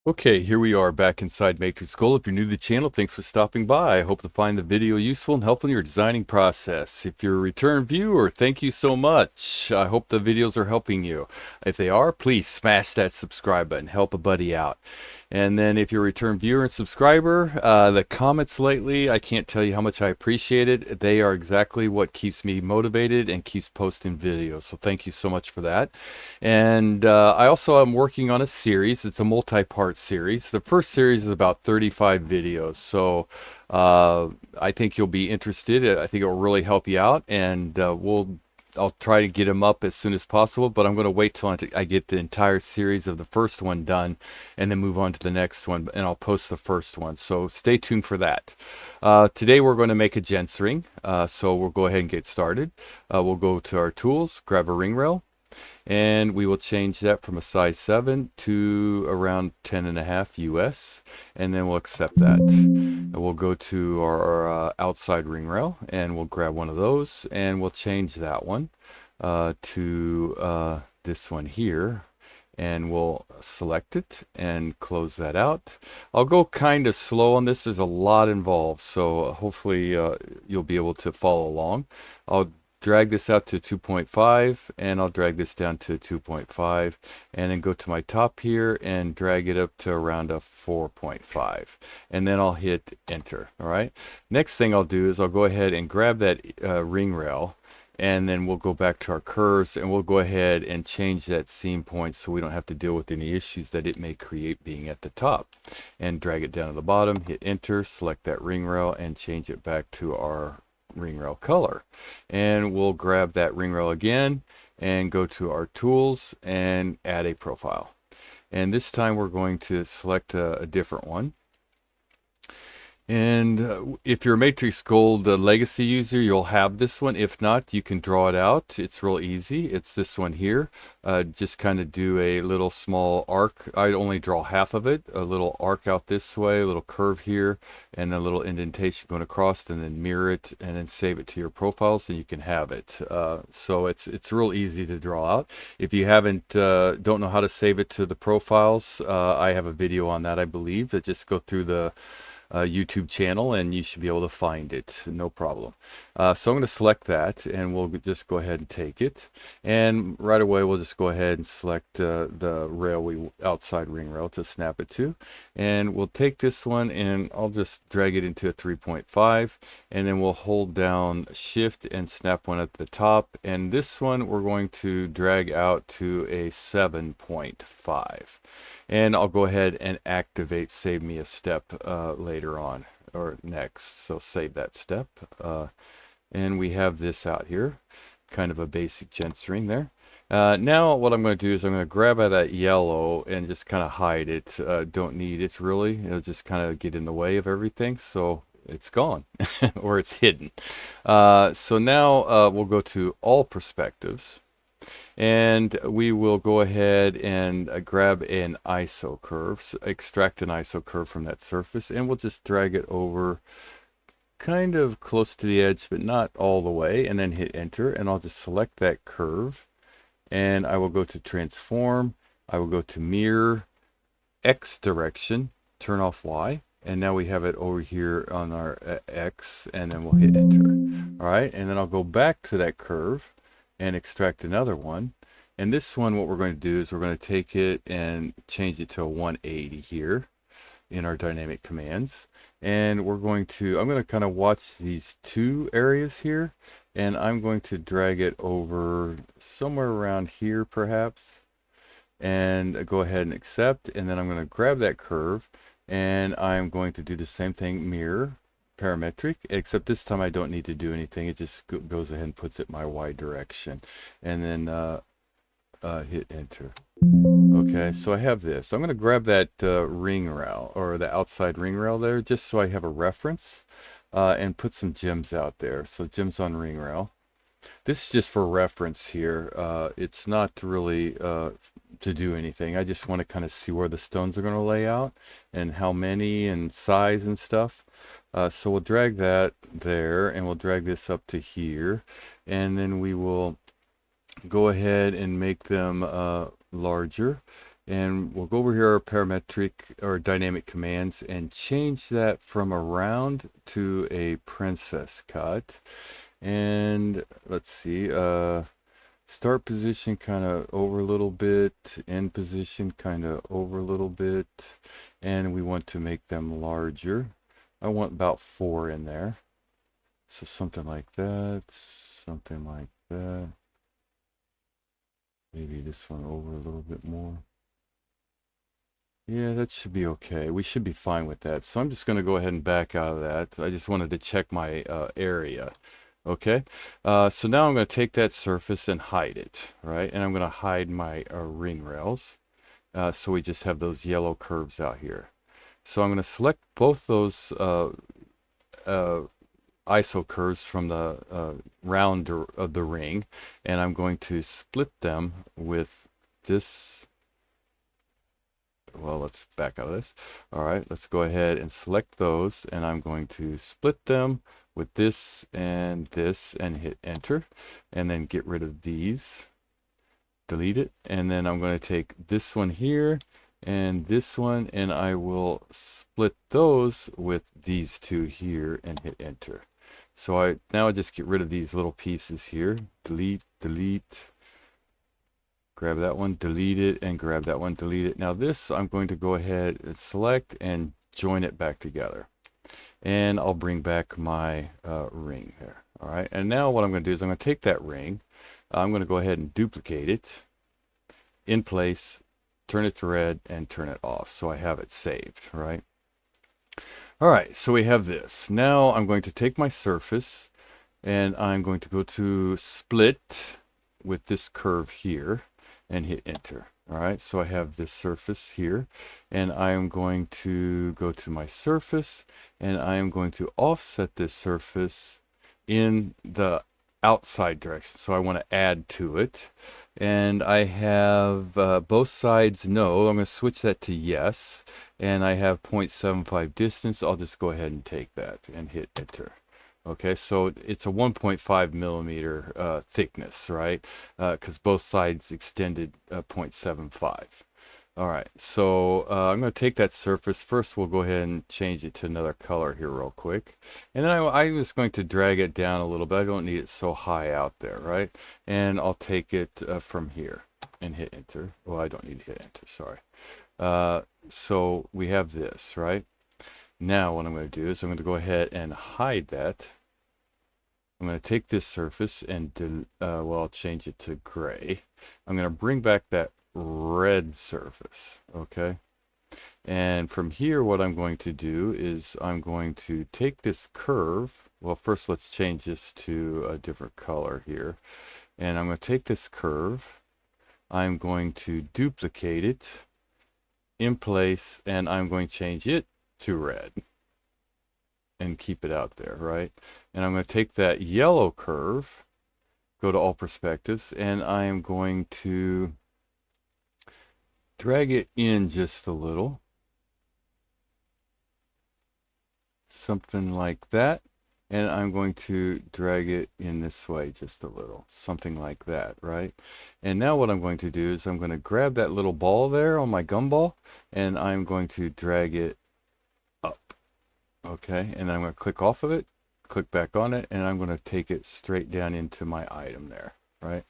Okay, here we are back inside MatrixGold. If you're new to the channel, thanks for stopping by. I hope to find the video useful and helpful in your designing process. If you're a return viewer, thank you so much. I hope the videos are helping you. If they are, please smash that subscribe button. Help a buddy out. And then if you're a return viewer and subscriber, the comments lately, I can't tell you how much I appreciate it. They are exactly what keeps me motivated and keeps posting videos. So thank you so much for that. And I also am working on a series. It's a multi-part series. The first series is about 35 videos. So I think you'll be interested. I think it will really help you out. And I'll try to get them up as soon as possible, but I'm going to wait till I get the entire series of the first one done and then move on to the next one, and I'll post the first one. So stay tuned for that. Today we're going to make a gents ring, so we'll go ahead and get started. We'll go to our tools, grab a ring rail, and we will change that from a size 7 to around 10.5 US, and then we'll accept that. And we'll go to our outside ring rail, and we'll grab one of those, and we'll change that one to this one here, and we'll select it and close that out. I'll go kind of slow on this. There's a lot involved, so hopefully you'll be able to follow along. I'll drag this out to 2.5, and I'll drag this down to 2.5, and then go to my top here and drag it up to around a 4.5, and then I'll hit enter. All right, next thing I'll do is I'll go ahead and grab that ring rail, and then we'll go back to our curves, and we'll go ahead and change that seam point so we don't have to deal with any issues that it may create being at the top, and drag it down to the bottom, hit enter, select that ring rail, and change it back to our ring rail color. And we'll grab that ring rail again and go to our tools and add a profile, and this time we're going to select a different one. And if you're a MatrixGold legacy user, you'll have this one. If not, you can draw it out. It's real easy. It's this one here. Just kind of do a little small arc. I only draw half of it. A little arc out this way, a little curve here, and a little indentation going across, and then mirror it, and then save it to your profile so you can have it. So it's real easy to draw out. If you don't know how to save it to the profiles, I have a video on that, I believe, that just go through the YouTube channel, and you should be able to find it, no problem. So I'm going to select that, and we'll just go ahead and take it, and right away we'll just go ahead and select the rail, outside ring rail, to snap it to, and we'll take this one, and I'll just drag it into a 3.5, and then we'll hold down shift and snap one at the top, and this one we're going to drag out to a 7.5. And I'll go ahead and activate save me a step later on, or next. So save that step. And we have this out here, kind of a basic gents ring there. Now what I'm going to do is I'm going to grab out that yellow and just kind of hide it. Don't need it really. It'll just kind of get in the way of everything. So it's gone or it's hidden. So now we'll go to all perspectives. And we will go ahead and grab an ISO curve, extract an ISO curve from that surface, and we'll just drag it over kind of close to the edge, but not all the way, and then hit enter, and I'll just select that curve, and I will go to transform, I will go to mirror, X direction, turn off Y, and now we have it over here on our X, and then we'll hit enter. All right, and then I'll go back to that curve and extract another one, and this one what we're going to do is we're going to take it and change it to a 180 here in our dynamic commands, and I'm going to kind of watch these two areas here, and I'm going to drag it over somewhere around here perhaps, and go ahead and accept, and then I'm going to grab that curve, and I'm going to do the same thing, mirror, parametric, except this time I don't need to do anything. It just goes ahead and puts it my Y direction, and then hit enter. Okay, so I have this. I'm going to grab that ring rail, or the outside ring rail there, just so I have a reference, and put some gems out there. So gems on ring rail. This is just for reference here. It's not really to do anything. I just want to kind of see where the stones are going to lay out and how many and size and stuff. So we'll drag that there, and we'll drag this up to here, and then we will go ahead and make them larger, And we'll go over here, our parametric or dynamic commands, and change that from a round to a princess cut. And let's see, start position kind of over a little bit, end position kind of over a little bit, and we want to make them larger. I want about 4 in there. So something like that, something like that. Maybe this one over a little bit more. Yeah, that should be okay. We should be fine with that. So I'm just going to go ahead and back out of that. I just wanted to check my area. Okay, so now I'm going to take that surface and hide it, right? And I'm going to hide my ring rails. So we just have those yellow curves out here. So I'm going to select both those ISO curves from the round of the ring, and I'm going to split them with this. Well, let's back out of this. All right, let's go ahead and select those, and I'm going to split them with this and hit enter, and then get rid of these, delete it, and then I'm going to take this one here and this one, and I will split those with these two here and hit enter. So now I just get rid of these little pieces here, delete, grab that one, delete it, and grab that one, delete it. Now this, I'm going to go ahead and select and join it back together. And I'll bring back my ring there. All right, and now what I'm going to do is I'm going to take that ring, I'm going to go ahead and duplicate it in place, turn it to red, and turn it off. So I have it saved, right? All right, so we have this. Now I'm going to take my surface, and I'm going to go to split with this curve here and hit enter. All right, so I have this surface here, and I am going to go to my surface, and I am going to offset this surface in the outside direction. So I want to add to it, and I have both sides no. I'm going to switch that to yes, and I have 0.75 distance. I'll just go ahead and take that and hit enter. Okay, so it's a 1.5 millimeter thickness, right? Because both sides extended 0.75. All right, so I'm going to take that surface. First, we'll go ahead and change it to another color here real quick. And then I'm just going to drag it down a little bit. I don't need it so high out there, right? And I'll take it from here and hit enter. Well, I don't need to hit enter, sorry. So we have this, right? Now what I'm going to do is I'm going to go ahead and hide that. I'm going to take this surface and well, I'll change it to gray. I'm going to bring back that red surface, okay? And from here, what I'm going to do is I'm going to take this curve. Well, first let's change this to a different color here. And I'm going to take this curve. I'm going to duplicate it in place, and I'm going to change it to red and keep it out there, right? And I'm going to take that yellow curve, go to all perspectives, and I am going to drag it in just a little, something like that. And I'm going to drag it in this way just a little, something like that, right? And now what I'm going to do is I'm going to grab that little ball there on my gumball, and I'm going to drag it up. Okay, and I'm going to click off of it, click back on it, and I'm going to take it straight down into my item there, right?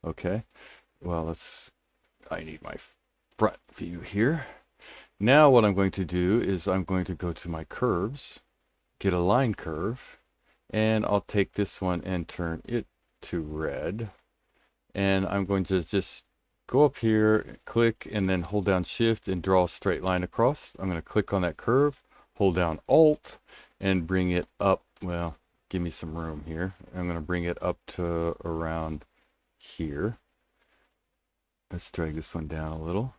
Okay, well, I need my front view here. Now what I'm going to do is I'm going to go to my curves, get a line curve, and I'll take this one and turn it to red. And I'm going to just go up here, click, and then hold down Shift and draw a straight line across. I'm going to click on that curve, hold down Alt, and bring it up. Well, give me some room here. I'm going to bring it up to around here. Let's drag this one down a little.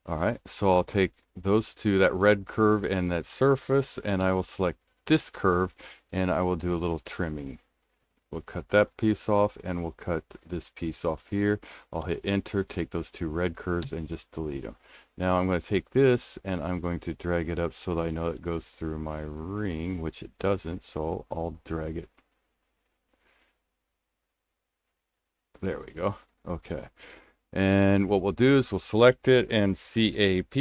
All right, so I'll take those two, that red curve and that surface, and I will select this curve, and I will do a little trimming. We'll cut that piece off, and we'll cut this piece off here. I'll hit enter, take those two red curves, and just delete them. Now I'm going to take this, and I'm going to drag it up so that I know it goes through my ring, which it doesn't, so I'll drag it. There we go. Okay. And what we'll do is we'll select it and CAP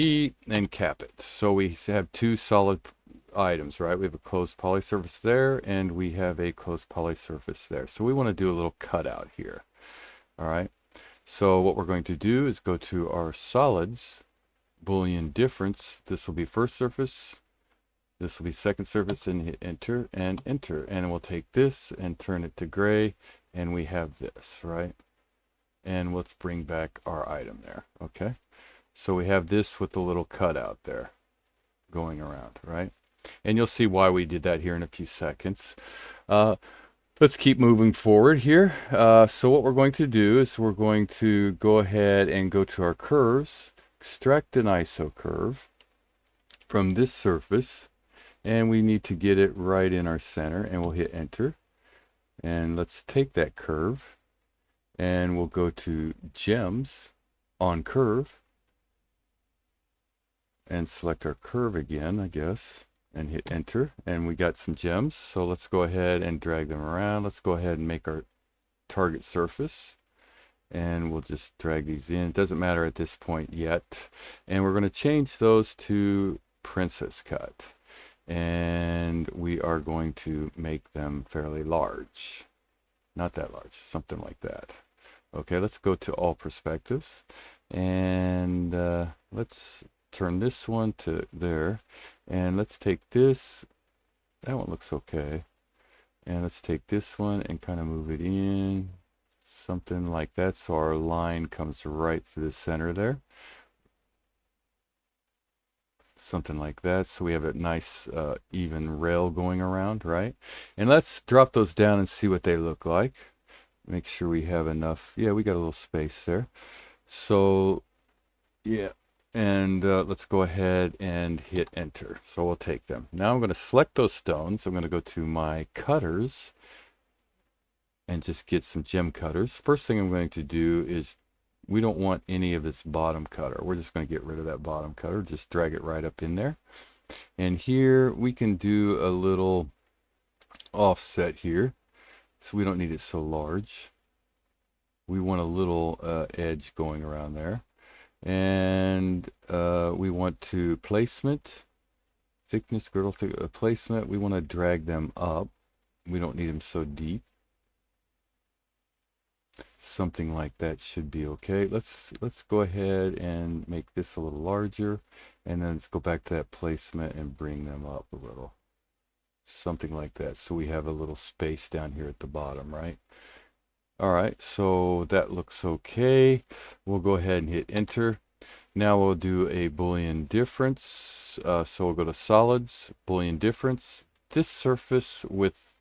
and cap it. So we have two solid items, right? We have a closed poly surface there, and we have a closed poly surface there. So we want to do a little cutout here. All right. So what we're going to do is go to our solids, Boolean difference. This will be first surface. This will be second surface, and hit enter and enter. And we'll take this and turn it to gray, and we have this, right? And let's bring back our item there. Okay. So we have this with the little cutout there going around, right? And you'll see why we did that here in a few seconds. Let's keep moving forward here. So what we're going to do is we're going to go ahead and go to our curves, extract an iso curve from this surface, and we need to get it right in our center, and we'll hit enter. And let's take that curve, and we'll go to gems on curve, and select our curve again, I guess, and hit enter, and we got some gems. So let's go ahead and drag them around. Let's go ahead and make our target surface, and we'll just drag these in. It doesn't matter at this point yet. And we're going to change those to princess cut, and we are going to make them fairly large. Not that large, something like that. Okay, let's go to all perspectives, and let's turn this one to there, and let's take this, that one looks okay, and let's take this one and kind of move it in, something like that, so our line comes right through the center there, something like that, so we have a nice even rail going around, right? And let's drop those down and see what they look like. Make sure we have enough. Yeah, we got a little space there. So yeah, and let's go ahead and hit enter. So we'll take them. Now I'm going to select those stones. I'm going to go to my cutters and just get some gem cutters. First thing I'm going to do is, we don't want any of this bottom cutter. We're just going to get rid of that bottom cutter. Just drag it right up in there. And here we can do a little offset here. So we don't need it so large. We want a little edge going around there. And we want to placement, thickness, girdle placement. We want to drag them up. We don't need them so deep. Something like that should be okay. Let's go ahead and make this a little larger, and then let's go back to that placement and bring them up a little. Something like that, so we have a little space down here at the bottom, right? All right, so that looks okay. We'll go ahead and hit enter. Now we'll do a Boolean difference. So we'll go to solids, Boolean difference, this surface with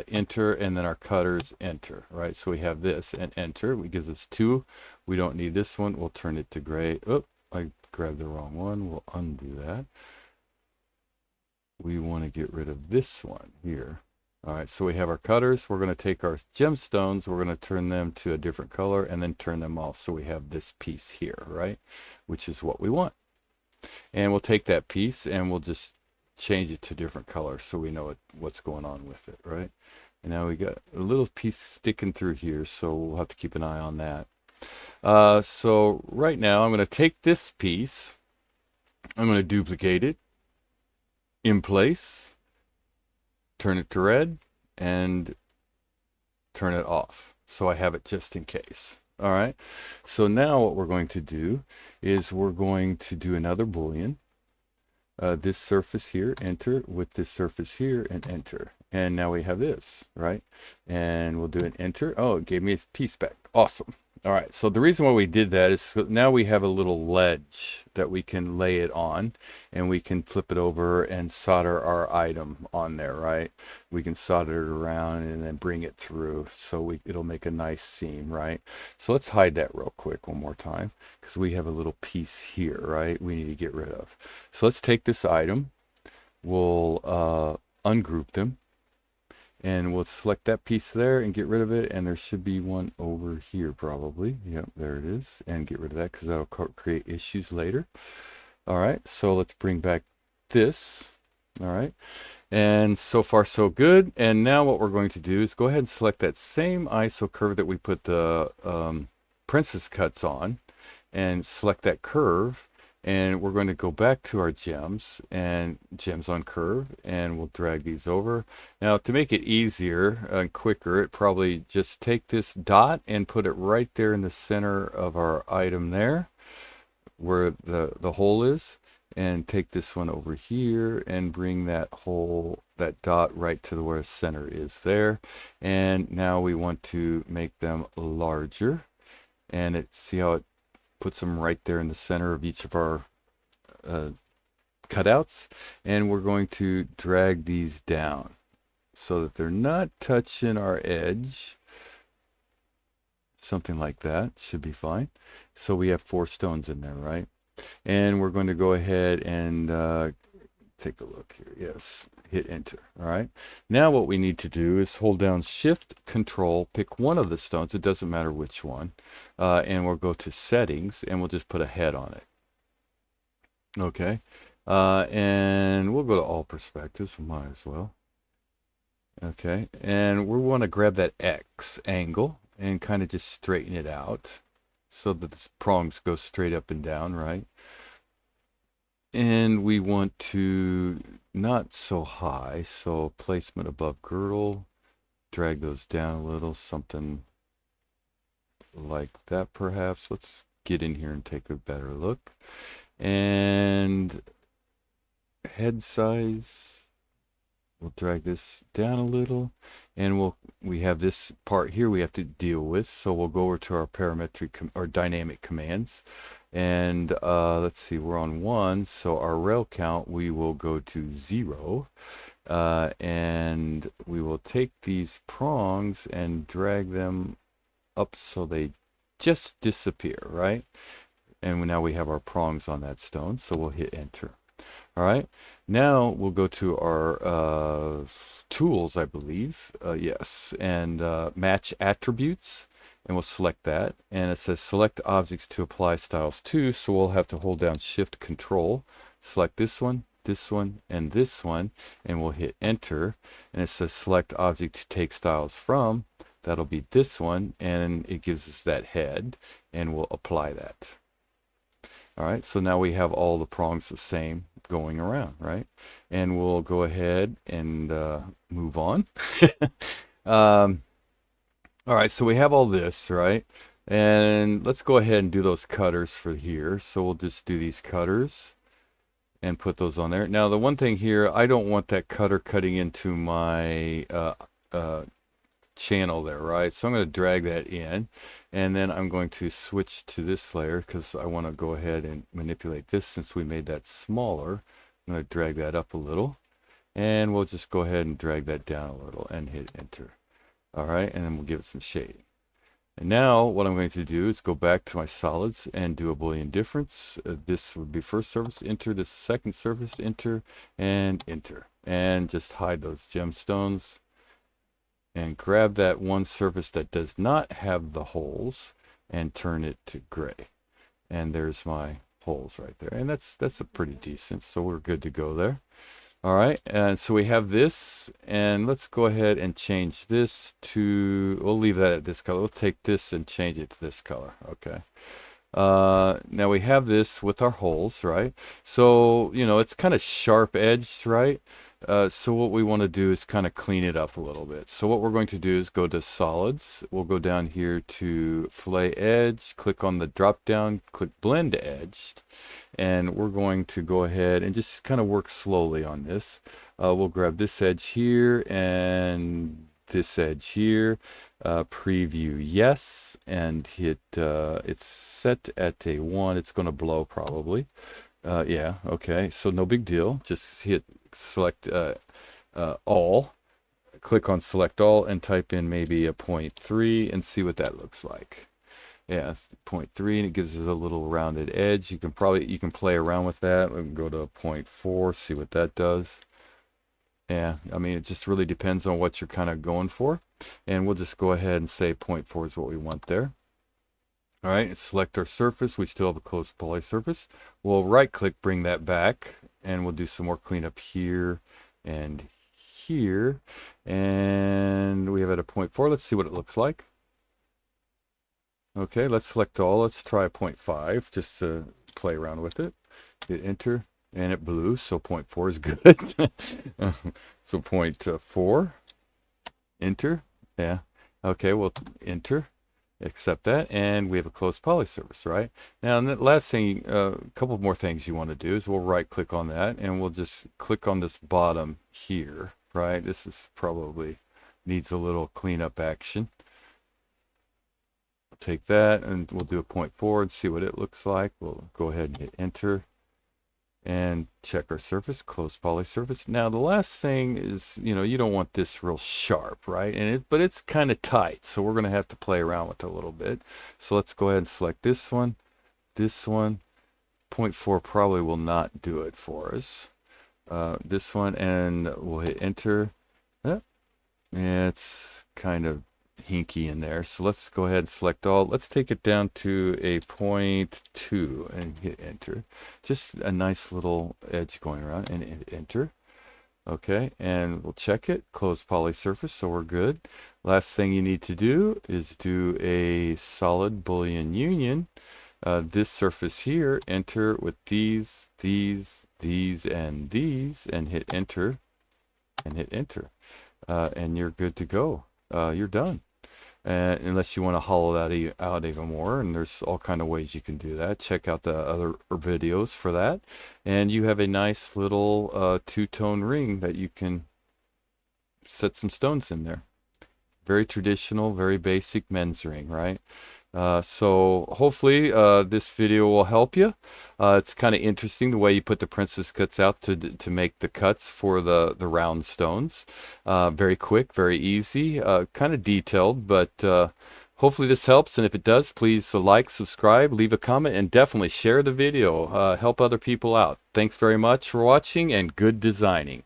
enter, and then our cutters enter, right? So we have this and enter, which gives us 2. We don't need this one. We'll turn it to gray. Oh, I grabbed the wrong one. We'll undo that. We want to get rid of this one here. All right, so we have our cutters. We're going to take our gemstones, we're going to turn them to a different color and then turn them off. So we have this piece here, right? Which is what we want. And we'll take that piece and we'll just change it to different colors so we know what's going on with it, right? And now we got a little piece sticking through here, so we'll have to keep an eye on that. So right now I'm going to take this piece, I'm going to duplicate it, in place, turn it to red, and turn it off, so I have it just in case. All right, so now what we're going to do is we're going to do another Boolean. This surface here, enter, with this surface here, and enter. And now we have this, right? And we'll do an enter. Oh, it gave me a piece back. Awesome. All right, so the reason why we did that is so now we have a little ledge that we can lay it on, and we can flip it over and solder our item on there, right? We can solder it around and then bring it through, so it'll make a nice seam, right? So let's hide that real quick one more time, because we have a little piece here, right? We need to get rid of. So let's take this item, we'll ungroup them, and we'll select that piece there and get rid of it, and there should be one over here probably. Yep, there it is, and get rid of that because that'll create issues later. All right, so let's bring back this. All right, and so far so good. And now what we're going to do is go ahead and select that same iso curve that we put the princess cuts on, and select that curve, and we're going to go back to our gems and gems on curve, and we'll drag these over. Now to make it easier and quicker, it probably just take this dot and put it right there in the center of our item there where the hole is, and take this one over here and bring that dot right to where the center is there. And now we want to make them larger, and see how it puts them right there in the center of each of our cutouts. And we're going to drag these down so that they're not touching our edge. Something like that should be fine. So we have 4 stones in there, right? And we're going to go ahead and take a look here. Yes, hit enter. All right. Now what we need to do is hold down Shift Control, pick one of the stones. It doesn't matter which one. And we'll go to Settings, and we'll just put a head on it. Okay. And we'll go to all perspectives. Might as well. Okay. And we want to grab that X angle and kind of just straighten it out so that the prongs go straight up and down, right? And we want to not so high, so placement above girdle, drag those down a little, something like that perhaps. Let's get in here and take a better look. And head size, we'll drag this down a little, and we have this part here we have to deal with, so we'll go over to our parametric or dynamic commands. And let's see, we're on 1, so our rail count we will go to 0, and we will take these prongs and drag them up so they just disappear, right? And now we have our prongs on that stone, so we'll hit enter. All right, now we'll go to our tools, I believe. Yes, and match attributes. And we'll select that, and it says select objects to apply styles to, so we'll have to hold down Shift Control, select this one, and this one, and we'll hit enter. And it says select object to take styles from, that'll be this one, and it gives us that head, and we'll apply that. All right, so now we have all the prongs the same going around, right? And we'll go ahead and move on. All right, so we have all this, right? And let's go ahead and do those cutters for here. So we'll just do these cutters and put those on there. Now, the one thing here, I don't want that cutter cutting into my channel there, right? So I'm going to drag that in, and then I'm going to switch to this layer because I want to go ahead and manipulate this since we made that smaller. I'm going to drag that up a little, and we'll just go ahead and drag that down a little and hit enter. All right, and then we'll give it some shading. And now what I'm going to do is go back to my solids and do a Boolean difference. This would be first surface, enter, this second surface, enter, and enter. And just hide those gemstones and grab that one surface that does not have the holes and turn it to gray. And there's my holes right there. And that's a pretty decent, so we're good to go there. All right, and so we have this, and let's go ahead and change this to, we'll leave that at this color. We'll take this and change it to this color, okay. Now we have this with our holes, right? So, you know, it's kind of sharp edged, right? So what we want to do is kind of clean it up a little bit. So what we're going to do is go to solids. We'll go down here to fillet edge, click on the drop down, click blend edged, and we're going to go ahead and just kind of work slowly on this. We'll grab this edge here and this edge here, preview yes, and hit, it's set at a 1. It's going to blow probably. Yeah, okay, so no big deal. Just hit select all, click on select all, and type in maybe a 0.3 and see what that looks like. Yeah, 0.3, and it gives it a little rounded edge. You can play around with that. We can go to 0.4, see what that does. Yeah, I mean, it just really depends on what you're kind of going for. And we'll just go ahead and say 0.4 is what we want there. All right, select our surface. We still have a closed poly surface. We'll right click, bring that back, and we'll do some more cleanup here and here. And we have it at a 0.4. Let's see what it looks like. Okay, let's select all. Let's try 0.5 just to play around with it. Hit enter, and it blew, so 0.4 is good. So 0.4, enter. Yeah. Okay, we'll enter, accept that, and we have a closed poly surface, right? Now, and the last thing, a couple more things you want to do is we'll right click on that, and we'll just click on this bottom here, right? This is probably needs a little cleanup action. Take that and we'll do a 0.4 and see what it looks like. We'll go ahead and hit enter and check our surface, close poly surface. Now the last thing is, you don't want this real sharp, right? But it's kind of tight, so we're going to have to play around with it a little bit. So let's go ahead and select this one, this one. 0.4 probably will not do it for us. This one, and we'll hit enter. It's kind of hinky in there, so let's go ahead and select all. Let's take it down to a 0.2 and hit enter. Just a nice little edge going around, and hit enter. Okay, and we'll check it, close poly surface, so we're good. Last thing you need to do is do a solid Boolean union. This surface here, enter with these, and these, and hit enter, and hit enter. And you're good to go. You're done. Unless you want to hollow that out even more, and there's all kind of ways you can do that. Check out the other videos for that, and you have a nice little two-tone ring that you can set some stones in there. Very traditional, very basic men's ring, right? So hopefully this video will help you. It's kind of interesting the way you put the princess cuts out to make the cuts for the round stones. Very quick, very easy, kind of detailed, but hopefully this helps. And if it does, please like, subscribe, leave a comment, and definitely share the video. Help other people out. Thanks very much for watching, and good designing.